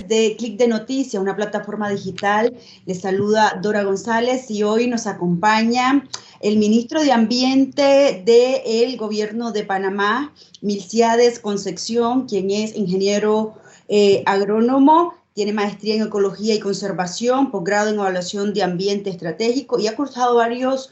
través de Clic de Noticias, una plataforma digital. Les saluda Dora González y hoy nos acompaña el ministro de Ambiente del Gobierno de Panamá, Milciades Concepción, quien es ingeniero agrónomo, tiene maestría en Ecología y Conservación, posgrado en Evaluación de Ambiente Estratégico y ha cursado varios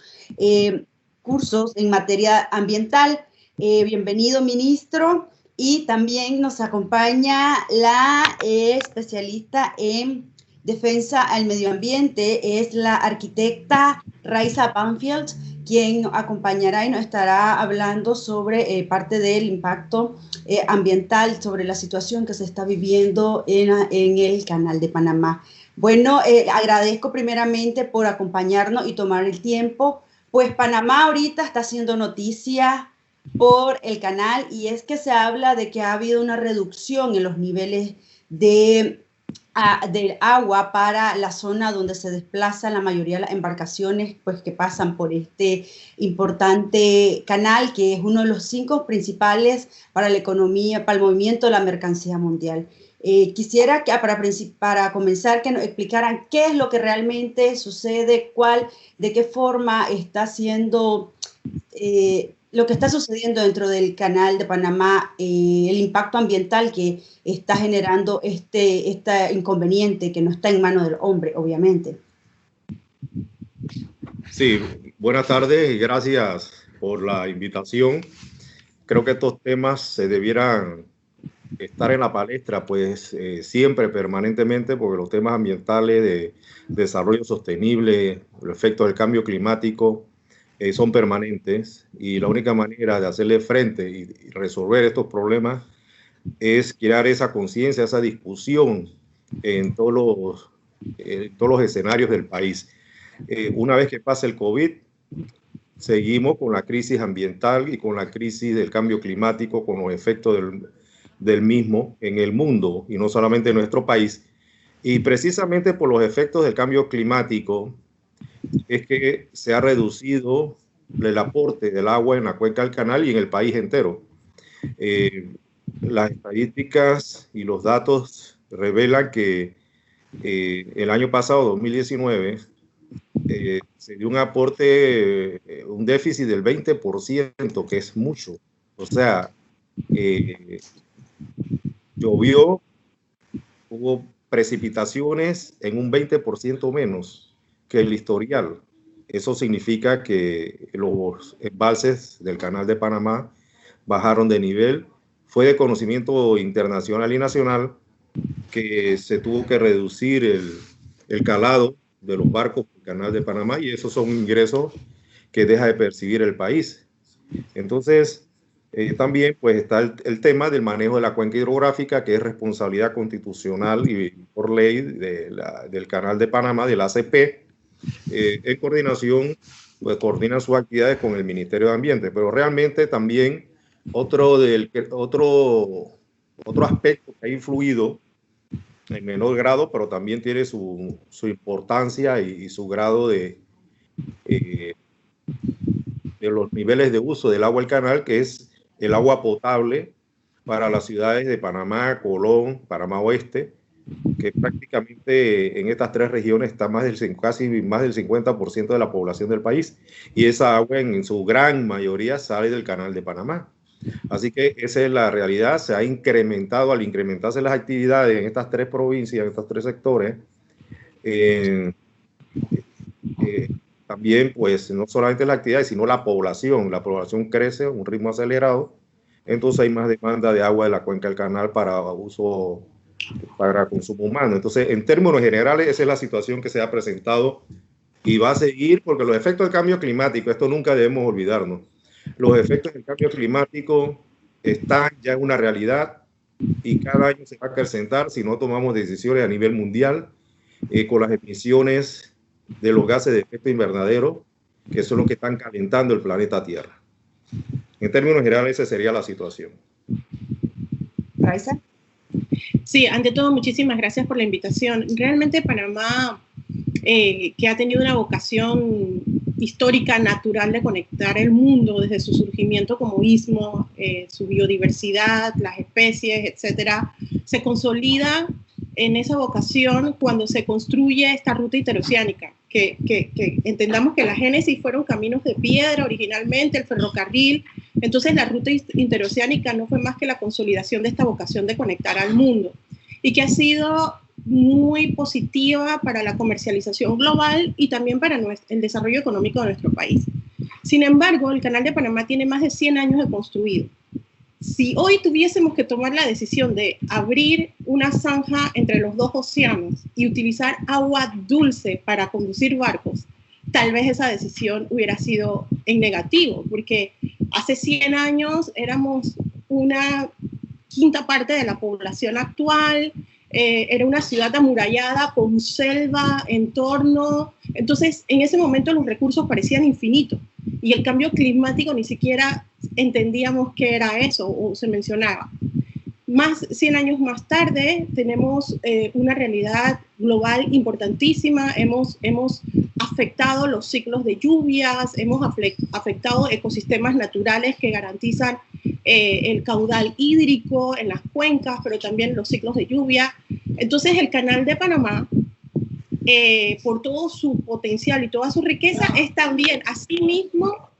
cursos en materia ambiental. Bienvenido, ministro. Y también nos acompaña la especialista en defensa al medio ambiente, es la arquitecta Raiza Banfield, quien nos acompañará y nos estará hablando sobre parte del impacto ambiental, sobre la situación que se está viviendo en el Canal de Panamá. Bueno, agradezco primeramente por acompañarnos y tomar el tiempo, pues Panamá ahorita está haciendo noticia por el canal, y es que se habla de que ha habido una reducción en los niveles del agua para la zona donde se desplazan la mayoría de las embarcaciones, pues, que pasan por este importante canal, que es uno de los 5 principales para la economía, para el movimiento de la mercancía mundial. Quisiera que para comenzar que nos explicaran qué es lo que realmente sucede, de qué forma está siendo lo que está sucediendo dentro del Canal de Panamá, el impacto ambiental que está generando este inconveniente que no está en manos del hombre, obviamente. Sí, buenas tardes y gracias por la invitación. Creo que estos temas se debieran estar en la palestra, pues siempre, permanentemente, porque los temas ambientales de desarrollo sostenible, el efecto del cambio climático, son permanentes, y la única manera de hacerle frente y resolver estos problemas es crear esa conciencia, esa discusión en todos los escenarios del país. Una vez que pase el COVID, seguimos con la crisis ambiental y con la crisis del cambio climático, con los efectos del mismo en el mundo y no solamente en nuestro país. Y precisamente por los efectos del cambio climático es que se ha reducido el aporte del agua en la cuenca del canal y en el país entero. Las estadísticas y los datos revelan que el año pasado, 2019, se dio un aporte, un déficit del 20%, que es mucho. O sea, llovió, hubo precipitaciones en un 20% menos que el historial. Eso significa que los embalses del Canal de Panamá bajaron de nivel. Fue de conocimiento internacional y nacional que se tuvo que reducir el calado de los barcos del Canal de Panamá, y esos son ingresos que deja de percibir el país. Entonces, también pues está el tema del manejo de la cuenca hidrográfica, que es responsabilidad constitucional y por ley del Canal de Panamá, del ACP, en coordinación, pues coordina sus actividades con el Ministerio de Ambiente. Pero realmente también otro aspecto que ha influido en menor grado, pero también tiene su importancia y su grado de los niveles de uso del agua del canal, que es el agua potable para las ciudades de Panamá, Colón, Panamá Oeste, que prácticamente en estas 3 regiones está casi más del 50% de la población del país, y esa agua en su gran mayoría sale del Canal de Panamá. Así que esa es la realidad. Se ha incrementado, al incrementarse las actividades en estas 3 provincias, en estos 3 sectores, también pues no solamente las actividades, sino la población crece a un ritmo acelerado, entonces hay más demanda de agua de la cuenca del canal para uso, para consumo humano. Entonces, en términos generales, esa es la situación que se ha presentado y va a seguir, porque los efectos del cambio climático, esto nunca debemos olvidarnos, los efectos del cambio climático están ya en una realidad y cada año se va a acrecentar si no tomamos decisiones a nivel mundial con las emisiones de los gases de efecto invernadero, que son los que están calentando el planeta Tierra. En términos generales, esa sería la situación. Raiza. Sí, ante todo, muchísimas gracias por la invitación. Realmente Panamá, que ha tenido una vocación histórica, natural, de conectar el mundo desde su surgimiento como istmo, su biodiversidad, las especies, etcétera, se consolida en esa vocación cuando se construye esta ruta interoceánica, que entendamos que la génesis fueron caminos de piedra originalmente, el ferrocarril. Entonces la ruta interoceánica no fue más que la consolidación de esta vocación de conectar al mundo, y que ha sido muy positiva para la comercialización global y también para el desarrollo económico de nuestro país. Sin embargo, el Canal de Panamá tiene más de 100 años de construido. Si hoy tuviésemos que tomar la decisión de abrir una zanja entre los dos océanos y utilizar agua dulce para conducir barcos, tal vez esa decisión hubiera sido en negativo, porque hace 100 años éramos una quinta parte de la población actual, era una ciudad amurallada con selva en torno. Entonces, en ese momento los recursos parecían infinitos y el cambio climático ni siquiera entendíamos qué era eso o se mencionaba. 100 años más tarde tenemos una realidad global importantísima. Hemos afectado los ciclos de lluvias, hemos afectado ecosistemas naturales que garantizan el caudal hídrico en las cuencas, pero también los ciclos de lluvia. Entonces el Canal de Panamá, por todo su potencial y toda su riqueza, es también asimismo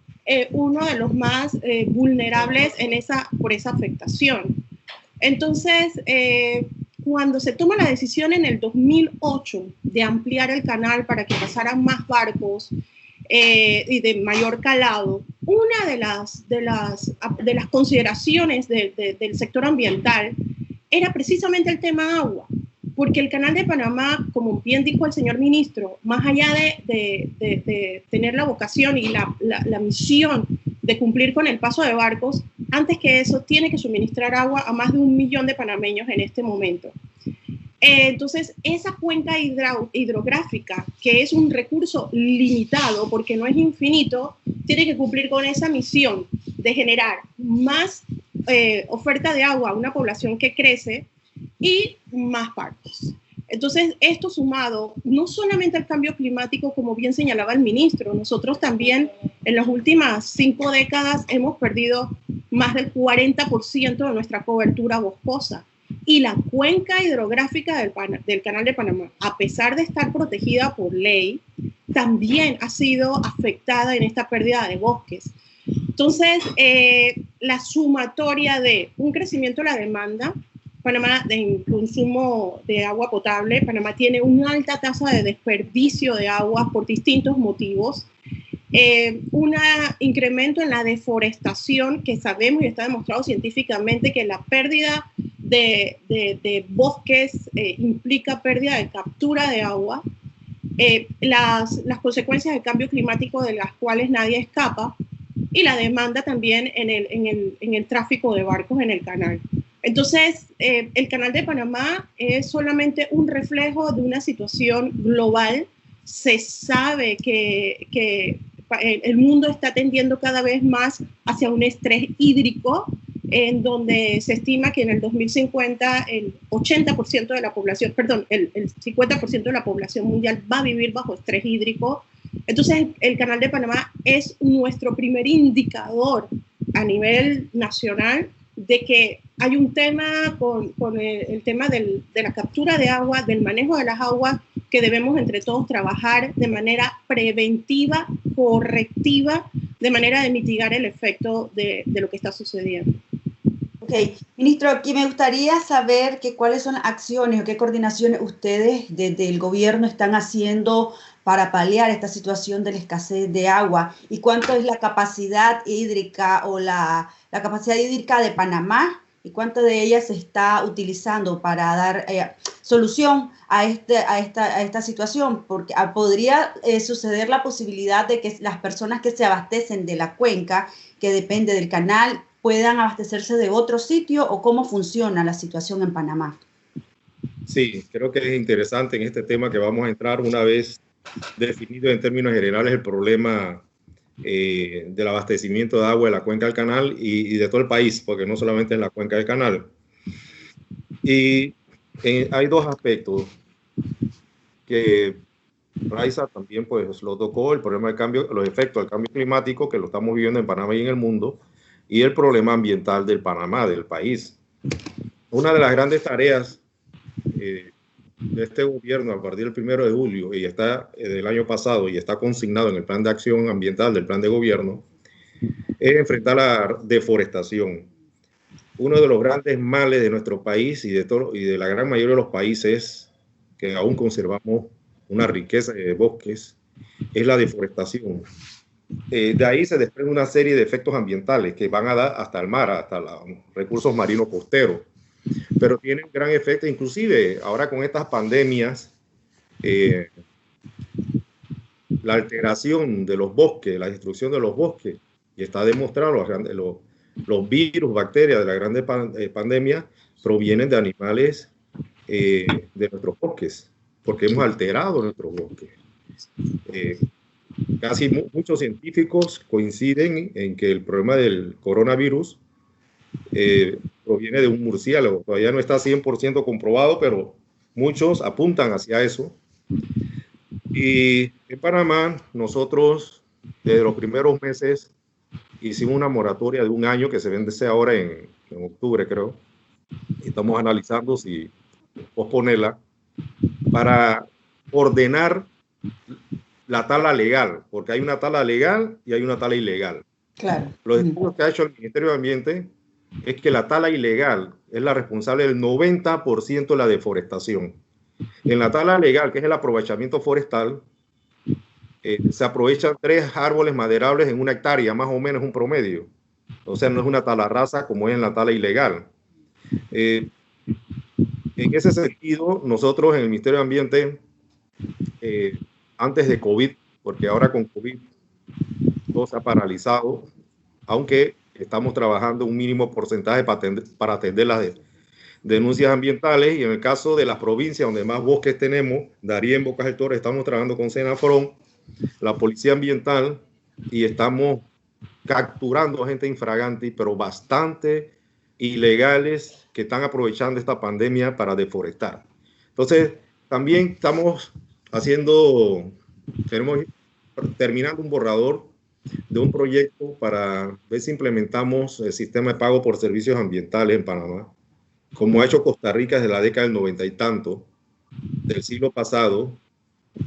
uno de los más vulnerables por esa afectación. Entonces, cuando se toma la decisión en el 2008 de ampliar el canal para que pasaran más barcos y de mayor calado, una de las consideraciones del sector ambiental era precisamente el tema agua, porque el Canal de Panamá, como bien dijo el señor ministro, más allá de tener la vocación y la misión de cumplir con el paso de barcos, antes que eso tiene que suministrar agua a más de 1 millón de panameños en este momento. Entonces, esa cuenca hidrográfica, que es un recurso limitado porque no es infinito, tiene que cumplir con esa misión de generar más oferta de agua a una población que crece y más barcos. Entonces, esto sumado no solamente al cambio climático, como bien señalaba el ministro, nosotros también en las últimas 5 décadas hemos perdido más del 40% de nuestra cobertura boscosa. Y la cuenca hidrográfica del Canal de Panamá, a pesar de estar protegida por ley, también ha sido afectada en esta pérdida de bosques. Entonces, la sumatoria de un crecimiento de la demanda, Panamá de consumo de agua potable, Panamá tiene una alta tasa de desperdicio de agua por distintos motivos, un incremento en la deforestación, que sabemos y está demostrado científicamente que la pérdida de bosques implica pérdida de captura de agua, las consecuencias del cambio climático de las cuales nadie escapa, y la demanda también en el tráfico de barcos en el canal. Entonces, el Canal de Panamá es solamente un reflejo de una situación global. Se sabe que el mundo está tendiendo cada vez más hacia un estrés hídrico, en donde se estima que en el 2050 el 80% de la población, perdón, el 50% de la población mundial va a vivir bajo estrés hídrico. Entonces, el Canal de Panamá es nuestro primer indicador a nivel nacional de que hay un tema con el tema de la captura de agua, del manejo de las aguas, que debemos entre todos trabajar de manera preventiva, correctiva, de manera de mitigar el efecto de lo que está sucediendo. Ok, ministro, aquí me gustaría saber cuáles son las acciones o qué coordinaciones ustedes desde el gobierno están haciendo para paliar esta situación de la escasez de agua y cuánto es la capacidad hídrica o la capacidad hídrica de Panamá y cuánto de ella se está utilizando para dar solución a esta situación, porque podría suceder la posibilidad de que las personas que se abastecen de la cuenca, que depende del canal, puedan abastecerse de otro sitio, o cómo funciona la situación en Panamá. Sí, creo que es interesante en este tema que vamos a entrar una vez definido en términos generales el problema del abastecimiento de agua de la cuenca del canal y de todo el país, porque no solamente en la cuenca del canal. Y hay dos aspectos que Raiza también pues lo tocó: el problema del cambio, los efectos del cambio climático que lo estamos viviendo en Panamá y en el mundo, y el problema ambiental del Panamá, del país. Una de las grandes tareas de este gobierno a partir del 1 de julio y está del año pasado y está consignado en el plan de acción ambiental del plan de gobierno es enfrentar la deforestación. Uno de los grandes males de nuestro país y de la gran mayoría de los países que aún conservamos una riqueza de bosques es la deforestación. De ahí se desprende una serie de efectos ambientales que van a dar hasta el mar, hasta los recursos marinos costeros, pero tienen gran efecto, inclusive ahora con estas pandemias, la alteración de los bosques, la destrucción de los bosques, y está demostrado, los virus, bacterias de la grande pandemia provienen de animales de nuestros bosques, porque hemos alterado nuestros bosques. Muchos científicos coinciden en que el problema del coronavirus proviene de un murciélago. Todavía no está 100% comprobado, pero muchos apuntan hacia eso. Y en Panamá, nosotros, desde los primeros meses, hicimos una moratoria de 1 año que se vence ahora en octubre, creo. Y estamos analizando si posponerla para ordenar la tala legal, porque hay una tala legal y hay una tala ilegal. Claro. Los estudios que ha hecho el Ministerio de Ambiente es que la tala ilegal es la responsable del 90% de la deforestación. En la tala legal, que es el aprovechamiento forestal, se aprovechan 3 árboles maderables en 1 hectárea, más o menos un promedio. O sea, no es una tala rasa como es en la tala ilegal. En ese sentido, nosotros en el Ministerio de Ambiente, antes de COVID, porque ahora con COVID todo se ha paralizado, aunque estamos trabajando un mínimo porcentaje para atender las denuncias ambientales, y en el caso de las provincias donde más bosques tenemos, Darién, Bocas del Toro, estamos trabajando con Senafrón, la Policía Ambiental, y estamos capturando gente infraganti, pero bastante ilegales que están aprovechando esta pandemia para deforestar. Entonces, también estamos terminando un borrador de un proyecto para ver si implementamos el sistema de pago por servicios ambientales en Panamá, como ha hecho Costa Rica desde la década del 90 y tanto del siglo pasado,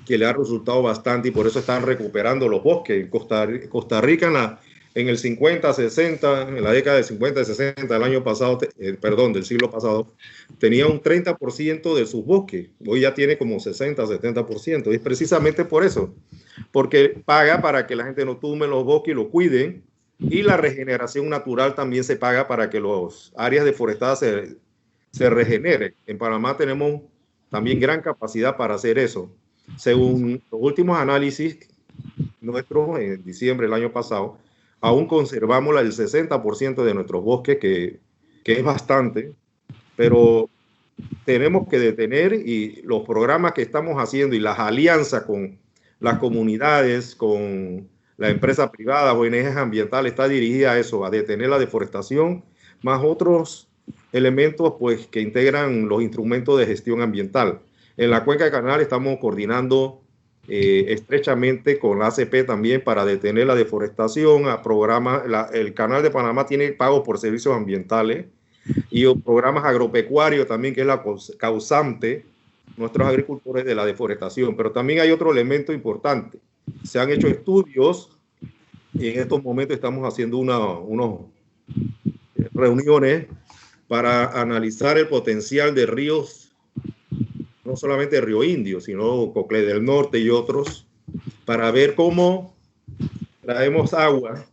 que le ha resultado bastante, y por eso están recuperando los bosques. Costa Rica en el 50, 60, en la década del 50 y 60 del año pasado, del siglo pasado, tenía un 30% de sus bosques. Hoy ya tiene como 60, 70%. Y es precisamente por eso, porque paga para que la gente no tumbe los bosques y los cuiden, y la regeneración natural también se paga para que las áreas deforestadas se regeneren. En Panamá tenemos también gran capacidad para hacer eso. Según los últimos análisis nuestros, en diciembre del año pasado, aún conservamos el 60% de nuestros bosques, que es bastante, pero tenemos que detener, y los programas que estamos haciendo y las alianzas con las comunidades, con la empresa privada, ONGs ambientales, está dirigida a eso, a detener la deforestación, más otros elementos pues, que integran los instrumentos de gestión ambiental. En la Cuenca del Canal estamos coordinando estrechamente con la ACP también para detener la deforestación. El Canal de Panamá tiene pagos por servicios ambientales y programas agropecuarios también, que es la causante, nuestros agricultores, de la deforestación. Pero también hay otro elemento importante. Se han hecho estudios y en estos momentos estamos haciendo unas reuniones para analizar el potencial de ríos, no solamente el Río Indio, sino Coclé del Norte y otros, para ver cómo traemos agua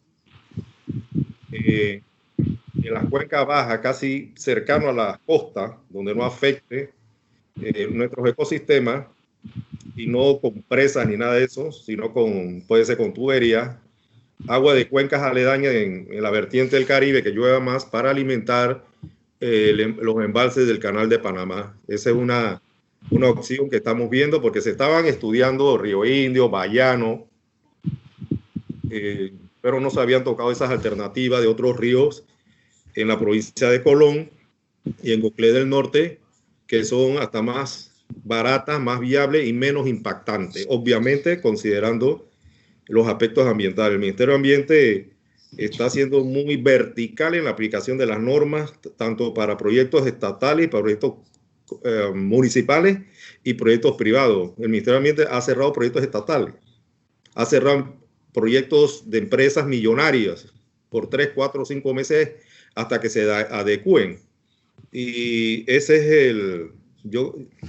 en la cuenca baja, casi cercano a la costa, donde no afecte nuestros ecosistemas, y no con presas ni nada de eso, sino puede ser con tuberías, agua de cuencas aledañas en la vertiente del Caribe, que llueva más, para alimentar los embalses del Canal de Panamá. Esa es una opción que estamos viendo, porque se estaban estudiando Río Indio, Bayano, pero no se habían tocado esas alternativas de otros ríos en la provincia de Colón y en Coclé del Norte, que son hasta más baratas, más viables y menos impactantes, obviamente considerando los aspectos ambientales. El Ministerio de Ambiente está siendo muy vertical en la aplicación de las normas, tanto para proyectos estatales y para proyectos municipales, y proyectos privados. El Ministerio de Ambiente ha cerrado proyectos estatales, ha cerrado proyectos de empresas millonarias por 3, 4, 5 meses hasta que se adecúen. Y ese es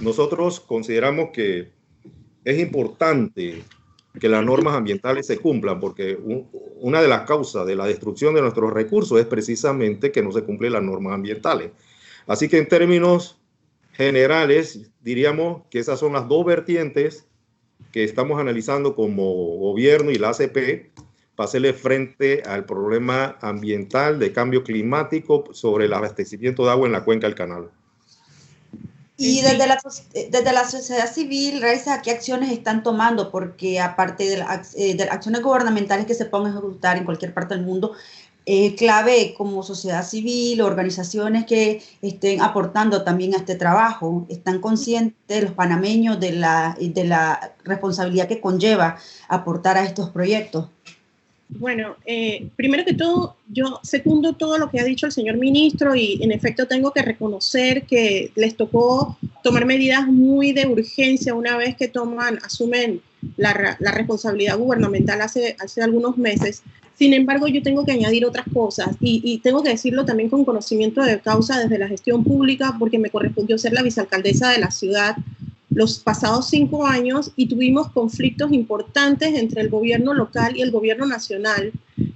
nosotros consideramos que es importante que las normas ambientales se cumplan, porque una de las causas de la destrucción de nuestros recursos es precisamente que no se cumplen las normas ambientales. Así que en términos generales, diríamos que esas son las dos vertientes que estamos analizando como gobierno y la ACP para hacerle frente al problema ambiental de cambio climático sobre el abastecimiento de agua en la cuenca del canal. Y desde la sociedad civil, Raiza, ¿qué acciones están tomando? Porque aparte de las acciones gubernamentales que se pueden ejecutar en cualquier parte del mundo, clave como sociedad civil, organizaciones que estén aportando también a este trabajo. ¿Están conscientes los panameños de la responsabilidad que conlleva aportar a estos proyectos? Bueno, primero que todo, yo secundo todo lo que ha dicho el señor ministro y en efecto tengo que reconocer que les tocó tomar medidas muy de urgencia una vez que asumen la responsabilidad gubernamental hace algunos meses. Sin embargo, yo tengo que añadir otras cosas y tengo que decirlo también con conocimiento de causa desde la gestión pública, porque me correspondió ser la vicealcaldesa de la ciudad los pasados 5 años y tuvimos conflictos importantes entre el gobierno local y el gobierno nacional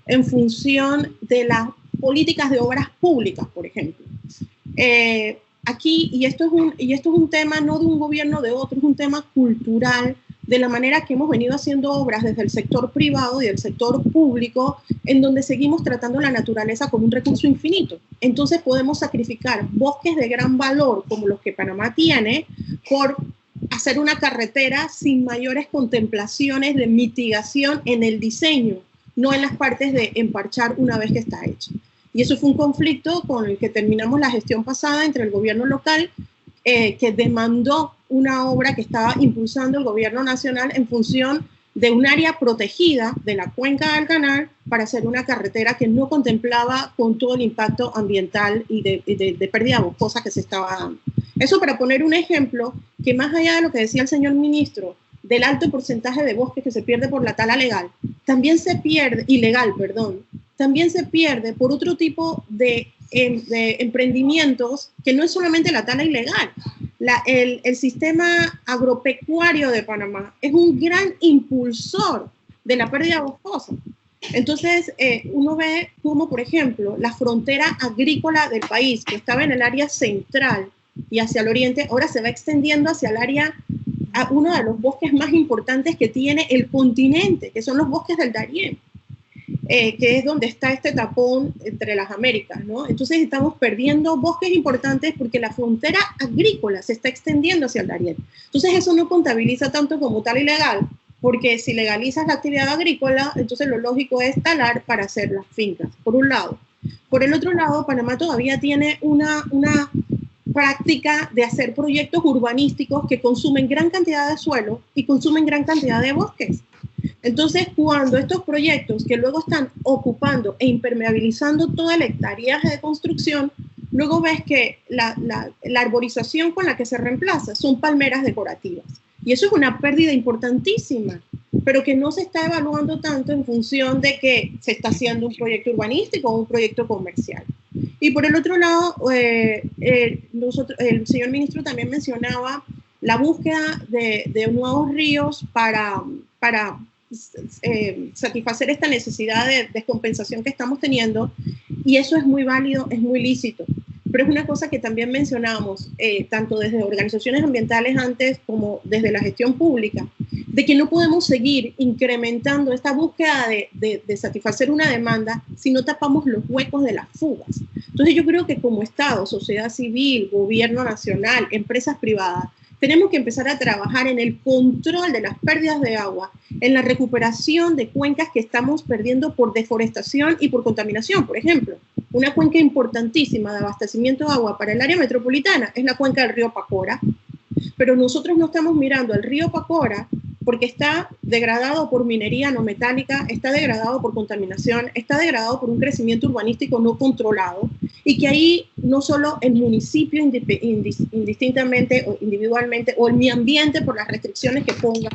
en función de las políticas de obras públicas, por ejemplo. Aquí, y esto es un tema no de un gobierno o de otro, es un tema cultural de la manera que hemos venido haciendo obras desde el sector privado y el sector público, en donde seguimos tratando la naturaleza como un recurso infinito. Entonces podemos sacrificar bosques de gran valor como los que Panamá tiene por hacer una carretera sin mayores contemplaciones de mitigación en el diseño, no en las partes de emparchar una vez que está hecha. Y eso fue un conflicto con el que terminamos la gestión pasada entre el gobierno local, que demandó una obra que estaba impulsando el gobierno nacional en función de un área protegida de la cuenca del canal para hacer una carretera que no contemplaba con todo el impacto ambiental y de pérdida boscosa que se estaba dando. Eso para poner un ejemplo que más allá de lo que decía el señor ministro, del alto porcentaje de bosque que se pierde por la tala legal, también se pierde, ilegal, perdón, también se pierde por otro tipo de emprendimientos que no es solamente la tala ilegal. El sistema agropecuario de Panamá es un gran impulsor de la pérdida boscosa. Entonces, uno ve como, por ejemplo, la frontera agrícola del país, que estaba en el área central y hacia el oriente, ahora se va extendiendo hacia el área, a uno de los bosques más importantes que tiene el continente, que son los bosques del Darién, que es donde está este tapón entre las Américas, ¿no? Entonces estamos perdiendo bosques importantes porque la frontera agrícola se está extendiendo hacia el Darién. Entonces eso no contabiliza tanto como tal ilegal, porque si legalizas la actividad agrícola, entonces lo lógico es talar para hacer las fincas, por un lado. Por el otro lado, Panamá todavía tiene una práctica de hacer proyectos urbanísticos que consumen gran cantidad de suelo y consumen gran cantidad de bosques. Entonces, cuando estos proyectos que luego están ocupando e impermeabilizando toda la hectárea de construcción, luego ves que la arborización con la que se reemplaza son palmeras decorativas. Y eso es una pérdida importantísima, pero que no se está evaluando tanto en función de que se está haciendo un proyecto urbanístico o un proyecto comercial. Y por el otro lado, el señor ministro también mencionaba la búsqueda de nuevos ríos para satisfacer esta necesidad de descompensación que estamos teniendo, y eso es muy válido, es muy lícito, pero es una cosa que también mencionamos, tanto desde organizaciones ambientales antes como desde la gestión pública, de que no podemos seguir incrementando esta búsqueda de satisfacer una demanda si no tapamos los huecos de las fugas. Entonces yo creo que como Estado, sociedad civil, gobierno nacional, empresas privadas, tenemos que empezar a trabajar en el control de las pérdidas de agua, en la recuperación de cuencas que estamos perdiendo por deforestación y por contaminación. Por ejemplo, una cuenca importantísima de abastecimiento de agua para el área metropolitana es la cuenca del río Pacora, pero nosotros no estamos mirando al río Pacora porque está degradado por minería no metálica, está degradado por contaminación, está degradado por un crecimiento urbanístico no controlado, y que ahí no solo el municipio indistintamente o individualmente, o el medio ambiente por las restricciones que ponga,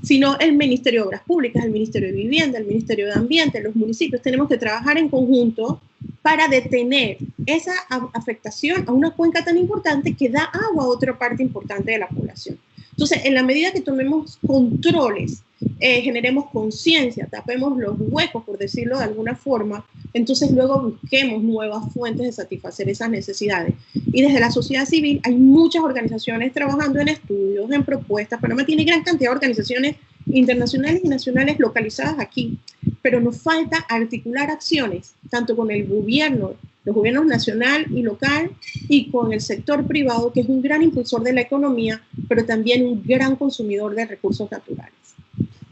sino el Ministerio de Obras Públicas, el Ministerio de Vivienda, el Ministerio de Ambiente, los municipios, tenemos que trabajar en conjunto para detener esa afectación a una cuenca tan importante que da agua a otra parte importante de la población. Entonces, en la medida que tomemos controles, generemos conciencia, tapemos los huecos, por decirlo de alguna forma, entonces luego busquemos nuevas fuentes de satisfacer esas necesidades. Y desde la sociedad civil hay muchas organizaciones trabajando en estudios, en propuestas. Panamá tiene gran cantidad de organizaciones internacionales y nacionales localizadas aquí, pero nos falta articular acciones, tanto con el gobierno, los gobiernos nacional y local, y con el sector privado, que es un gran impulsor de la economía, pero también un gran consumidor de recursos naturales.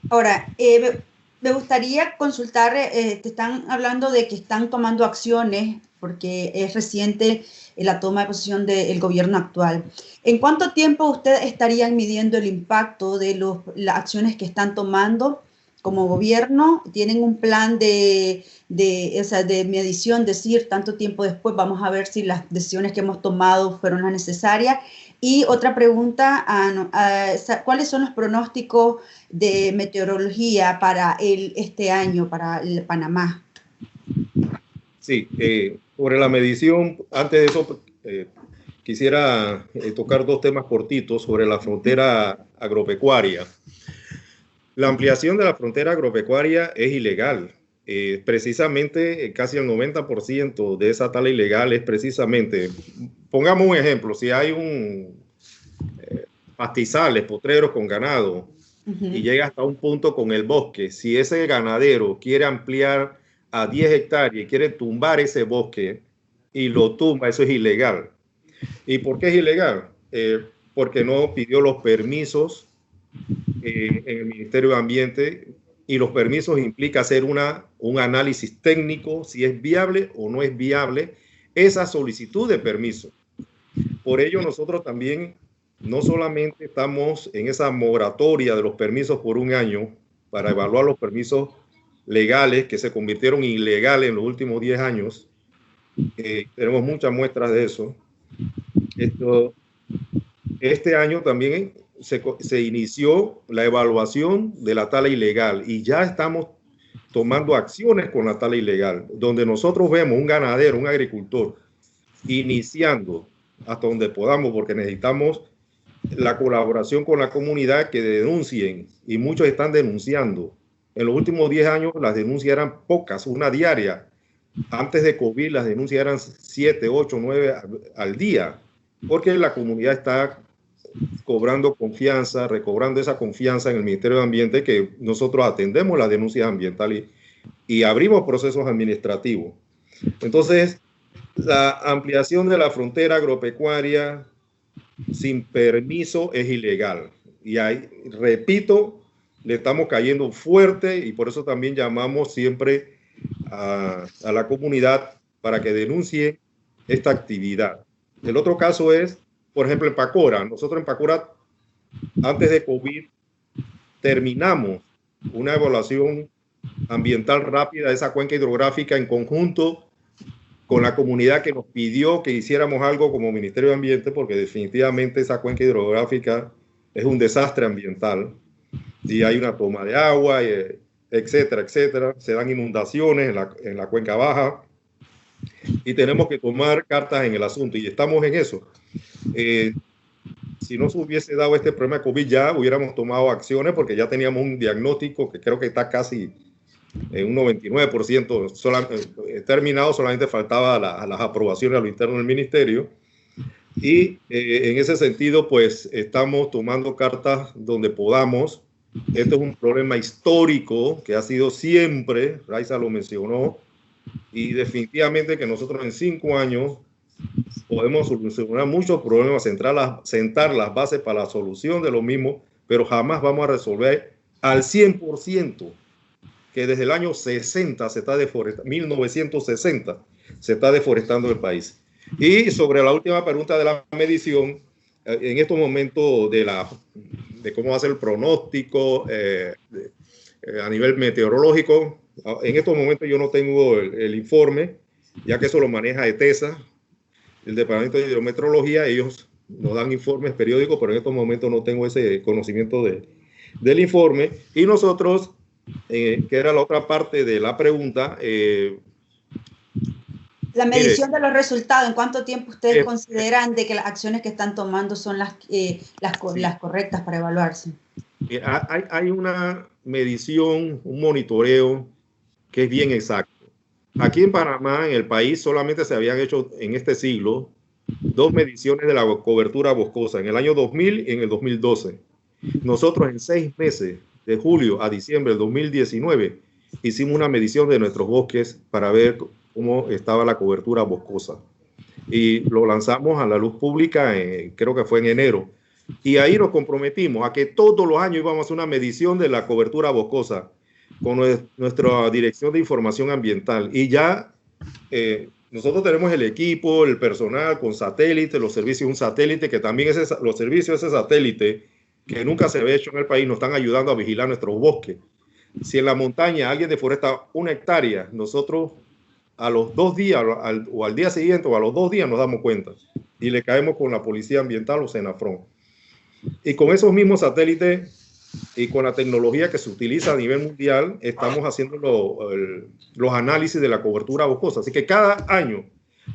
Ahora, me gustaría consultar, te están hablando de que están tomando acciones, porque es reciente la toma de posesión del gobierno actual. ¿En cuánto tiempo ustedes estarían midiendo el impacto de las acciones que están tomando como gobierno? ¿Tienen un plan de medición, decir tanto tiempo después vamos a ver si las decisiones que hemos tomado fueron las necesarias? Y otra pregunta, ¿cuáles son los pronósticos de meteorología para este año, para el Panamá? Sí, sobre la medición, antes de eso quisiera tocar dos temas cortitos sobre la frontera agropecuaria. La ampliación de la frontera agropecuaria es ilegal. Precisamente casi el 90% de esa tala ilegal es precisamente, pongamos un ejemplo, si hay pastizales, potreros con ganado, y llega hasta un punto con el bosque, si ese ganadero quiere ampliar a 10 hectáreas y quiere tumbar ese bosque y lo tumba, eso es ilegal. ¿Y por qué es ilegal? Porque no pidió los permisos en el Ministerio de Ambiente, y los permisos implica hacer un análisis técnico si es viable o no es viable esa solicitud de permiso. Por ello nosotros también no solamente estamos en esa moratoria de los permisos por un año para evaluar los permisos legales que se convirtieron ilegales en los últimos 10 años. Tenemos muchas muestras de eso. Este año también se inició la evaluación de la tala ilegal y ya estamos tomando acciones con la tala ilegal, donde nosotros vemos un ganadero, un agricultor, iniciando hasta donde podamos, porque necesitamos la colaboración con la comunidad, que denuncien, y muchos están denunciando. En los últimos 10 años las denuncias eran pocas, una diaria. Antes de COVID las denuncias eran 7, 8, 9 al día, porque la comunidad está cobrando confianza, recobrando esa confianza en el Ministerio de Ambiente, que nosotros atendemos las denuncias ambientales y abrimos procesos administrativos. Entonces, la ampliación de la frontera agropecuaria sin permiso es ilegal. Y ahí, repito, le estamos cayendo fuerte, y por eso también llamamos siempre a la comunidad para que denuncie esta actividad. El otro caso es, por ejemplo, en Pacora. Nosotros en Pacora, antes de COVID, terminamos una evaluación ambiental rápida de esa cuenca hidrográfica en conjunto con la comunidad, que nos pidió que hiciéramos algo como Ministerio de Ambiente, porque definitivamente esa cuenca hidrográfica es un desastre ambiental y hay una toma de agua, etcétera, etcétera. Se dan inundaciones en la cuenca baja y tenemos que tomar cartas en el asunto, y estamos en eso. Si no se hubiese dado este problema de COVID, ya hubiéramos tomado acciones, porque ya teníamos un diagnóstico que creo que está casi en un 99% terminado, solamente faltaba las aprobaciones a lo interno del ministerio. Y en ese sentido, pues estamos tomando cartas donde podamos. Este es un problema histórico que ha sido siempre, Raiza lo mencionó, y definitivamente que nosotros en 5 años podemos solucionar muchos problemas, sentar las bases para la solución de lo mismo, pero jamás vamos a resolver al 100%, que desde el año 60 se está deforestando, 1960 se está deforestando el país. Y sobre la última pregunta de la medición, en estos momentos de cómo va a ser el pronóstico a nivel meteorológico, en estos momentos yo no tengo el informe, ya que eso lo maneja ETESA, el Departamento de Hidrometeorología. Ellos nos dan informes periódicos, pero en estos momentos no tengo ese conocimiento del informe. Y nosotros, que era la otra parte de la pregunta, la medición de los resultados, ¿en cuánto tiempo ustedes consideran de que las acciones que están tomando son las correctas para evaluarse? Hay una medición, un monitoreo que es bien exacto. Aquí en Panamá, en el país, solamente se habían hecho en este siglo 2 mediciones de la cobertura boscosa, en el año 2000 y en el 2012. Nosotros en 6 meses, de julio a diciembre del 2019, hicimos una medición de nuestros bosques para ver cómo estaba la cobertura boscosa. Y lo lanzamos a la luz pública, creo que fue en enero. Y ahí nos comprometimos a que todos los años íbamos a hacer una medición de la cobertura boscosa con nuestra Dirección de Información Ambiental. Y ya nosotros tenemos el equipo, el personal con satélite, los servicios, un satélite que también los servicios de ese satélite que nunca se había hecho en el país, nos están ayudando a vigilar nuestros bosques. Si en la montaña alguien deforesta 1 hectárea, nosotros a los 2 días o al día siguiente o a los 2 días nos damos cuenta y le caemos con la Policía Ambiental o Senafrón. Y con esos mismos satélites y con la tecnología que se utiliza a nivel mundial, estamos haciendo los análisis de la cobertura boscosa. Así que cada año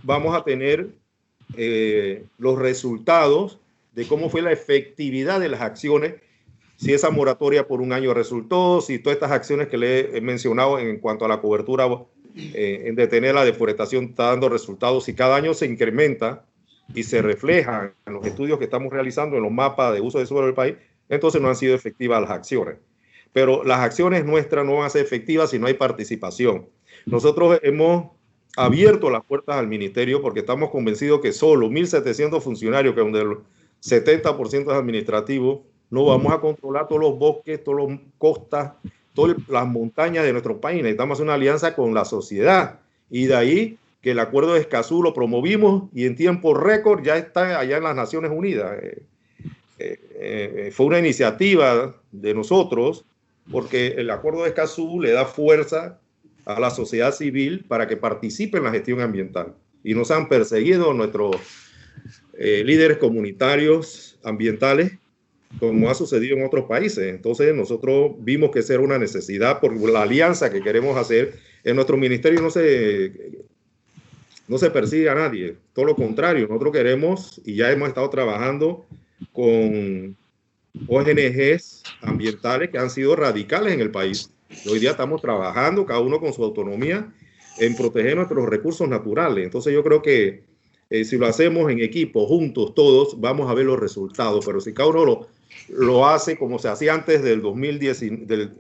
vamos a tener los resultados de cómo fue la efectividad de las acciones, si esa moratoria por 1 año resultó, si todas estas acciones que le he mencionado en cuanto a la cobertura, en detener la deforestación, está dando resultados, si cada año se incrementa y se refleja en los estudios que estamos realizando, en los mapas de uso de suelo del país, entonces no han sido efectivas las acciones. Pero las acciones nuestras no van a ser efectivas si no hay participación. Nosotros hemos abierto las puertas al ministerio porque estamos convencidos que solo 1.700 funcionarios, que donde el 70% es administrativo, no vamos a controlar todos los bosques, todas las costas, todas las montañas de nuestro país. Necesitamos una alianza con la sociedad. Y de ahí que el Acuerdo de Escazú lo promovimos y en tiempo récord ya está allá en las Naciones Unidas. Fue una iniciativa de nosotros porque el Acuerdo de Escazú le da fuerza a la sociedad civil para que participe en la gestión ambiental. Y nos han perseguido nuestros líderes comunitarios ambientales, como ha sucedido en otros países. Entonces nosotros vimos que esa era una necesidad por la alianza que queremos hacer. En nuestro ministerio no se persigue a nadie, todo lo contrario, nosotros queremos y ya hemos estado trabajando con ONGs ambientales que han sido radicales en el país. Hoy día estamos trabajando, cada uno con su autonomía, en proteger nuestros recursos naturales. Entonces yo creo que si lo hacemos en equipo, juntos, todos, vamos a ver los resultados. Pero si cada uno lo hace como se hacía antes del 1 de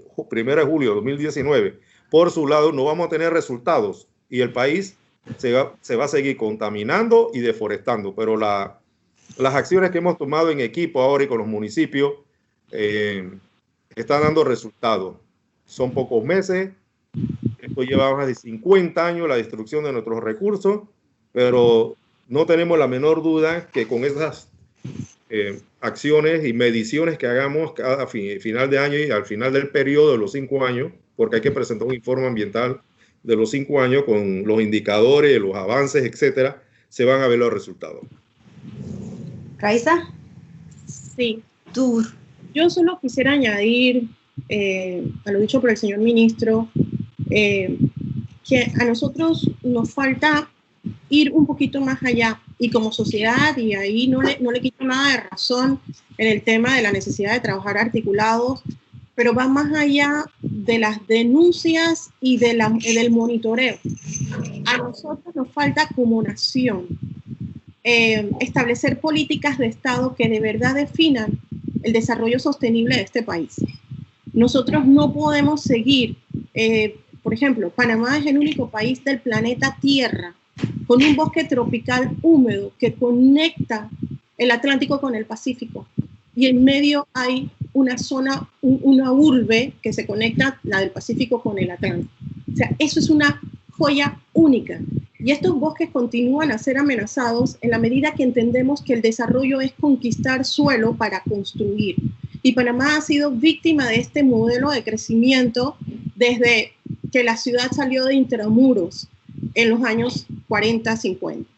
julio de 2019, por su lado, no vamos a tener resultados. Y el país se va a seguir contaminando y deforestando. Pero las acciones que hemos tomado en equipo ahora y con los municipios están dando resultados. Son pocos meses. Esto lleva más de 50 años la destrucción de nuestros recursos, pero no tenemos la menor duda que con esas acciones y mediciones que hagamos cada final de año y al final del periodo de los 5 años, porque hay que presentar un informe ambiental de los 5 años con los indicadores, los avances, etcétera, se van a ver los resultados. ¿Raiza? Sí. Yo solo quisiera añadir a lo dicho por el señor ministro, que a nosotros nos falta ir un poquito más allá y como sociedad, y ahí no le quito nada de razón en el tema de la necesidad de trabajar articulados, pero va más allá de las denuncias y del monitoreo. A nosotros nos falta como nación establecer políticas de Estado que de verdad definan el desarrollo sostenible de este país. Nosotros no podemos seguir, por ejemplo, Panamá es el único país del planeta Tierra con un bosque tropical húmedo que conecta el Atlántico con el Pacífico. Y en medio hay una zona, una urbe que se conecta, la del Pacífico con el Atlántico. O sea, eso es una joya única. Y estos bosques continúan a ser amenazados en la medida que entendemos que el desarrollo es conquistar suelo para construir. Y Panamá ha sido víctima de este modelo de crecimiento desde que la ciudad salió de intramuros. en los años 40, 50.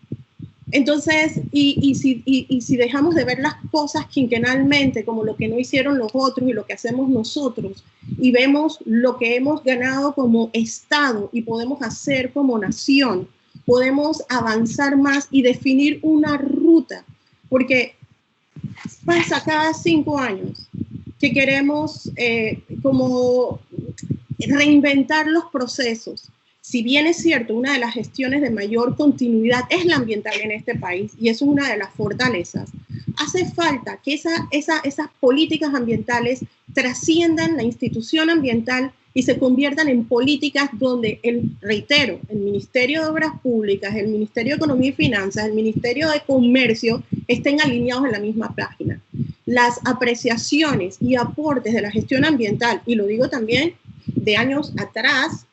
Entonces, y si dejamos de ver las cosas quinquenalmente como lo que no hicieron los otros y lo que hacemos nosotros, y vemos lo que hemos ganado como Estado y podemos hacer como nación, podemos avanzar más y definir una ruta, porque pasa cada 5 años que queremos como reinventar los procesos. Si bien es cierto, una de las gestiones de mayor continuidad es la ambiental en este país, y eso es una de las fortalezas, hace falta que esas políticas ambientales trasciendan la institución ambiental y se conviertan en políticas donde, reitero, el Ministerio de Obras Públicas, el Ministerio de Economía y Finanzas, el Ministerio de Comercio estén alineados en la misma página. Las apreciaciones y aportes de la gestión ambiental, y lo digo también de años atrás,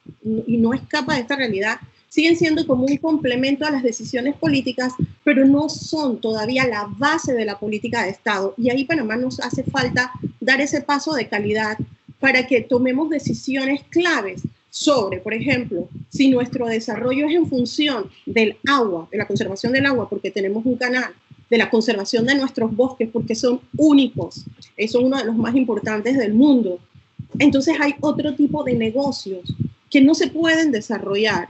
y no escapa de esta realidad, siguen siendo como un complemento a las decisiones políticas, pero no son todavía la base de la política de Estado. Y ahí Panamá nos hace falta dar ese paso de calidad para que tomemos decisiones claves sobre, por ejemplo, si nuestro desarrollo es en función del agua, de la conservación del agua, porque tenemos un canal, de la conservación de nuestros bosques, porque son únicos, son uno de los más importantes del mundo. Entonces hay otro tipo de negocios que no se pueden desarrollar,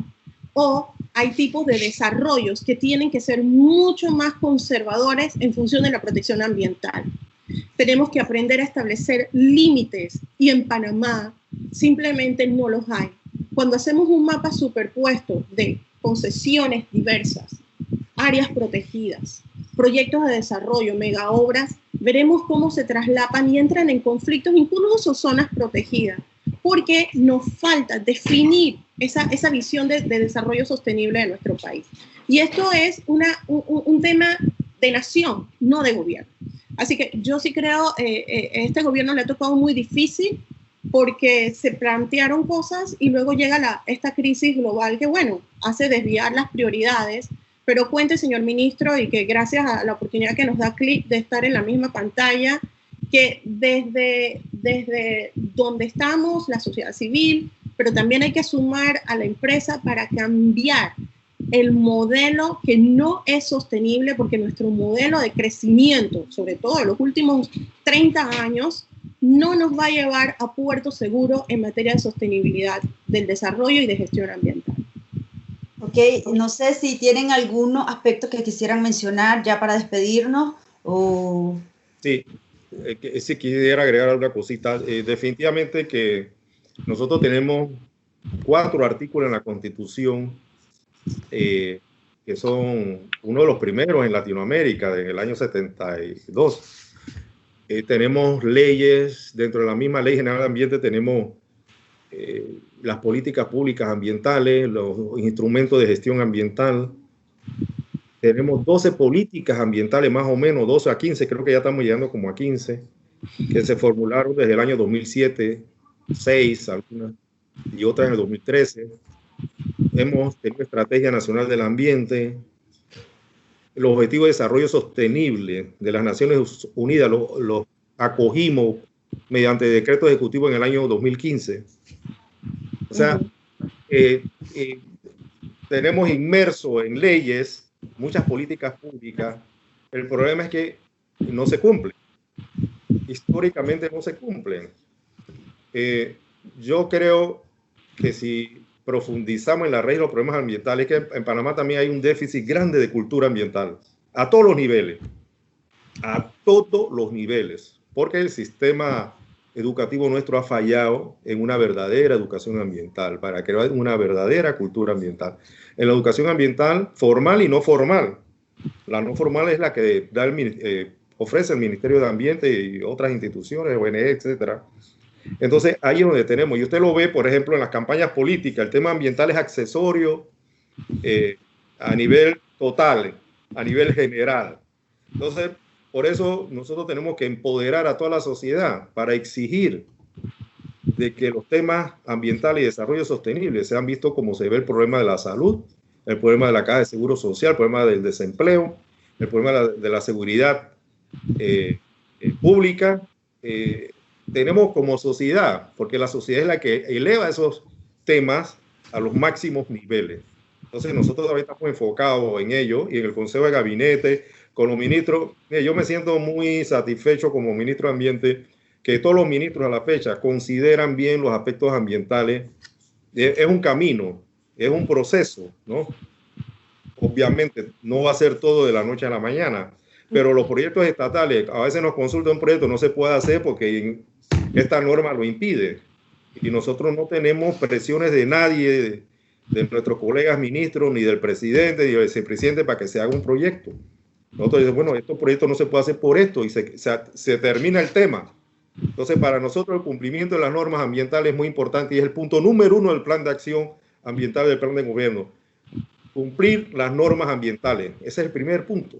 o hay tipos de desarrollos que tienen que ser mucho más conservadores en función de la protección ambiental. Tenemos que aprender a establecer límites, y en Panamá simplemente no los hay. Cuando hacemos un mapa superpuesto de concesiones diversas, áreas protegidas, proyectos de desarrollo, megaobras, veremos cómo se traslapan y entran en conflictos, incluso zonas protegidas, porque nos falta definir esa visión de desarrollo sostenible de nuestro país. Y esto es un tema de nación, no de gobierno. Así que yo sí creo, este gobierno le ha tocado muy difícil, porque se plantearon cosas y luego llega esta crisis global que, bueno, hace desviar las prioridades. Pero cuente, señor ministro, y que gracias a la oportunidad que nos da CLIC de estar en la misma pantalla, que desde donde estamos, la sociedad civil, pero también hay que sumar a la empresa para cambiar el modelo que no es sostenible, porque nuestro modelo de crecimiento, sobre todo en los últimos 30 años, no nos va a llevar a puerto seguro en materia de sostenibilidad del desarrollo y de gestión ambiental. Ok, no sé si tienen algunos aspectos que quisieran mencionar ya para despedirnos. O... Sí, si quisiera agregar alguna cosita. Definitivamente que nosotros tenemos 4 artículos en la Constitución que son uno de los primeros en Latinoamérica, en el año 72. Tenemos leyes, dentro de la misma Ley General de Ambiente tenemos las políticas públicas ambientales, los instrumentos de gestión ambiental. Tenemos 12 políticas ambientales, más o menos, 12 a 15, creo que ya estamos llegando como a 15, que se formularon desde el año 2007, 6 algunas, y otras en el 2013. Hemos tenido Estrategia Nacional del Ambiente, los Objetivos de Desarrollo Sostenible de las Naciones Unidas, los acogimos mediante decreto ejecutivo en el año 2015. O sea, tenemos inmerso en leyes muchas políticas públicas. El problema es que no se cumplen. Históricamente no se cumplen. Yo creo que si profundizamos en la raíz de los problemas ambientales, es que en Panamá también hay un déficit grande de cultura ambiental, a todos los niveles, porque el sistema educativo nuestro ha fallado en una verdadera educación ambiental, para crear una verdadera cultura ambiental. En la educación ambiental formal y no formal. La no formal es la que ofrece el Ministerio de Ambiente y otras instituciones, ONG, etcétera. Entonces, ahí es donde tenemos, y usted lo ve, por ejemplo, en las campañas políticas, el tema ambiental es accesorio a nivel total, a nivel general. Entonces, por eso nosotros tenemos que empoderar a toda la sociedad para exigir de que los temas ambientales y desarrollo sostenible sean vistos como se ve el problema de la salud, el problema de la caja de seguro social, el problema del desempleo, el problema de la seguridad pública. Tenemos como sociedad, porque la sociedad es la que eleva esos temas a los máximos niveles. Entonces nosotros también estamos enfocados en ello y en el Consejo de Gabinete, con los ministros. Yo me siento muy satisfecho como ministro de Ambiente, que todos los ministros a la fecha consideran bien los aspectos ambientales. Es un camino, es un proceso, ¿no? Obviamente no va a ser todo de la noche a la mañana, pero los proyectos estatales, a veces nos consulta un proyecto, no se puede hacer porque esta norma lo impide. Y nosotros no tenemos presiones de nadie, de nuestros colegas ministros, ni del presidente, ni del vicepresidente para que se haga un proyecto. Nosotros decimos, bueno, estos proyectos no se puede hacer por esto y se termina el tema. Entonces, para nosotros el cumplimiento de las normas ambientales es muy importante y es el punto número 1 del plan de acción ambiental del plan de gobierno. Cumplir las normas ambientales. Ese es el primer punto.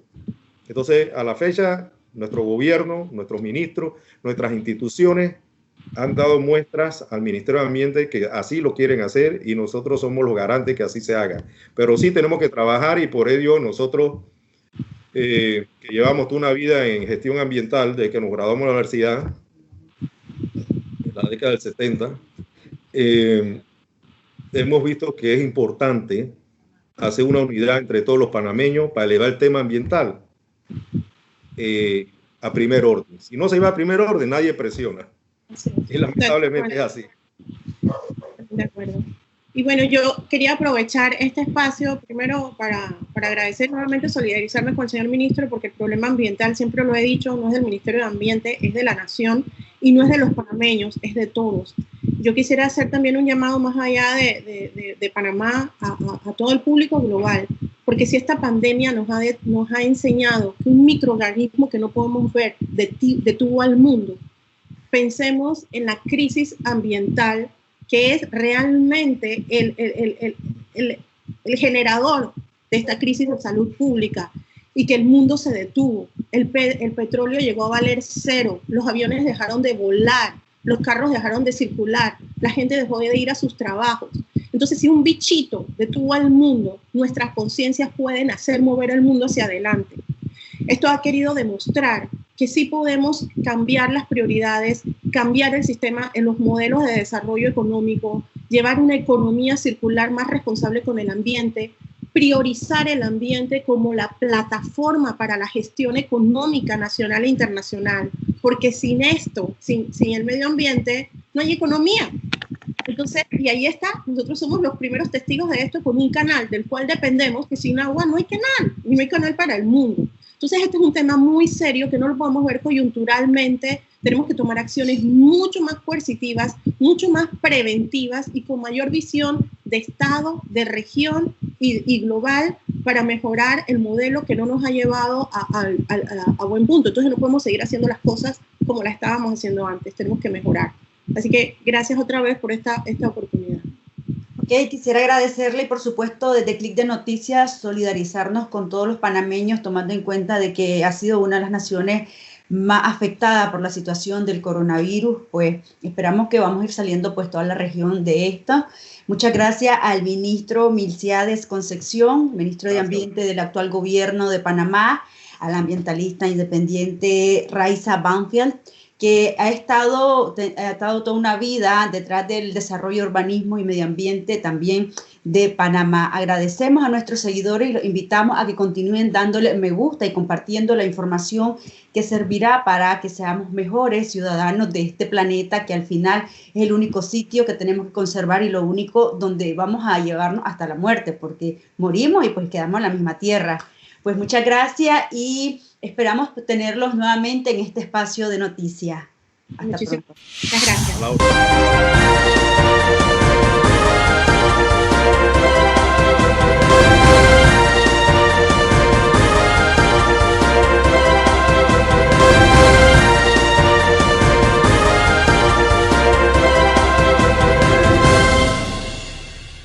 Entonces, a la fecha, nuestro gobierno, nuestros ministros, nuestras instituciones han dado muestras al Ministerio de Ambiente que así lo quieren hacer y nosotros somos los garantes que así se haga. Pero sí tenemos que trabajar y por ello nosotros, que llevamos toda una vida en gestión ambiental, desde que nos graduamos de la universidad, en la década del 70, hemos visto que es importante hacer una unidad entre todos los panameños para elevar el tema ambiental a primer orden. Si no se va a primer orden, nadie presiona. Sí. Y lamentablemente es así. De acuerdo. Y bueno, yo quería aprovechar este espacio primero para agradecer nuevamente, solidarizarme con el señor ministro, porque el problema ambiental, siempre lo he dicho, no es del Ministerio de Ambiente, es de la nación y no es de los panameños, es de todos. Yo quisiera hacer también un llamado más allá de Panamá a todo el público global, porque si esta pandemia nos ha enseñado que un microorganismo que no podemos ver detuvo al mundo, pensemos en la crisis ambiental, que es realmente el generador de esta crisis de salud pública, y que el mundo se detuvo. El petróleo llegó a valer 0, los aviones dejaron de volar, los carros dejaron de circular, la gente dejó de ir a sus trabajos. Entonces, si un bichito detuvo al mundo, nuestras conciencias pueden hacer mover el mundo hacia adelante. Esto ha querido demostrar que sí podemos cambiar las prioridades, cambiar el sistema en los modelos de desarrollo económico, llevar una economía circular más responsable con el ambiente, priorizar el ambiente como la plataforma para la gestión económica nacional e internacional, porque sin esto, sin el medio ambiente, no hay economía. Entonces, y ahí está, nosotros somos los primeros testigos de esto con un canal del cual dependemos, que sin agua no hay canal, ni hay canal para el mundo. Entonces, este es un tema muy serio que no lo podemos ver coyunturalmente. Tenemos que tomar acciones mucho más coercitivas, mucho más preventivas y con mayor visión de Estado, de región y global para mejorar el modelo que no nos ha llevado a buen punto. Entonces, no podemos seguir haciendo las cosas como las estábamos haciendo antes. Tenemos que mejorar. Así que gracias otra vez por esta oportunidad. Ok, quisiera agradecerle y por supuesto desde Click de Noticias solidarizarnos con todos los panameños, tomando en cuenta de que ha sido una de las naciones más afectada por la situación del coronavirus. Pues esperamos que vamos a ir saliendo pues toda la región de esta. Muchas gracias al ministro Milciades Concepción, ministro de Ambiente del actual gobierno de Panamá, al ambientalista independiente Raiza Banfield, que ha estado toda una vida detrás del desarrollo, urbanismo y medio ambiente también de Panamá. Agradecemos a nuestros seguidores y los invitamos a que continúen dándole me gusta y compartiendo la información que servirá para que seamos mejores ciudadanos de este planeta, que al final es el único sitio que tenemos que conservar y lo único donde vamos a llevarnos hasta la muerte, porque morimos y pues quedamos en la misma tierra. Pues muchas gracias y esperamos tenerlos nuevamente en este espacio de noticias. Hasta pronto. Muchas gracias.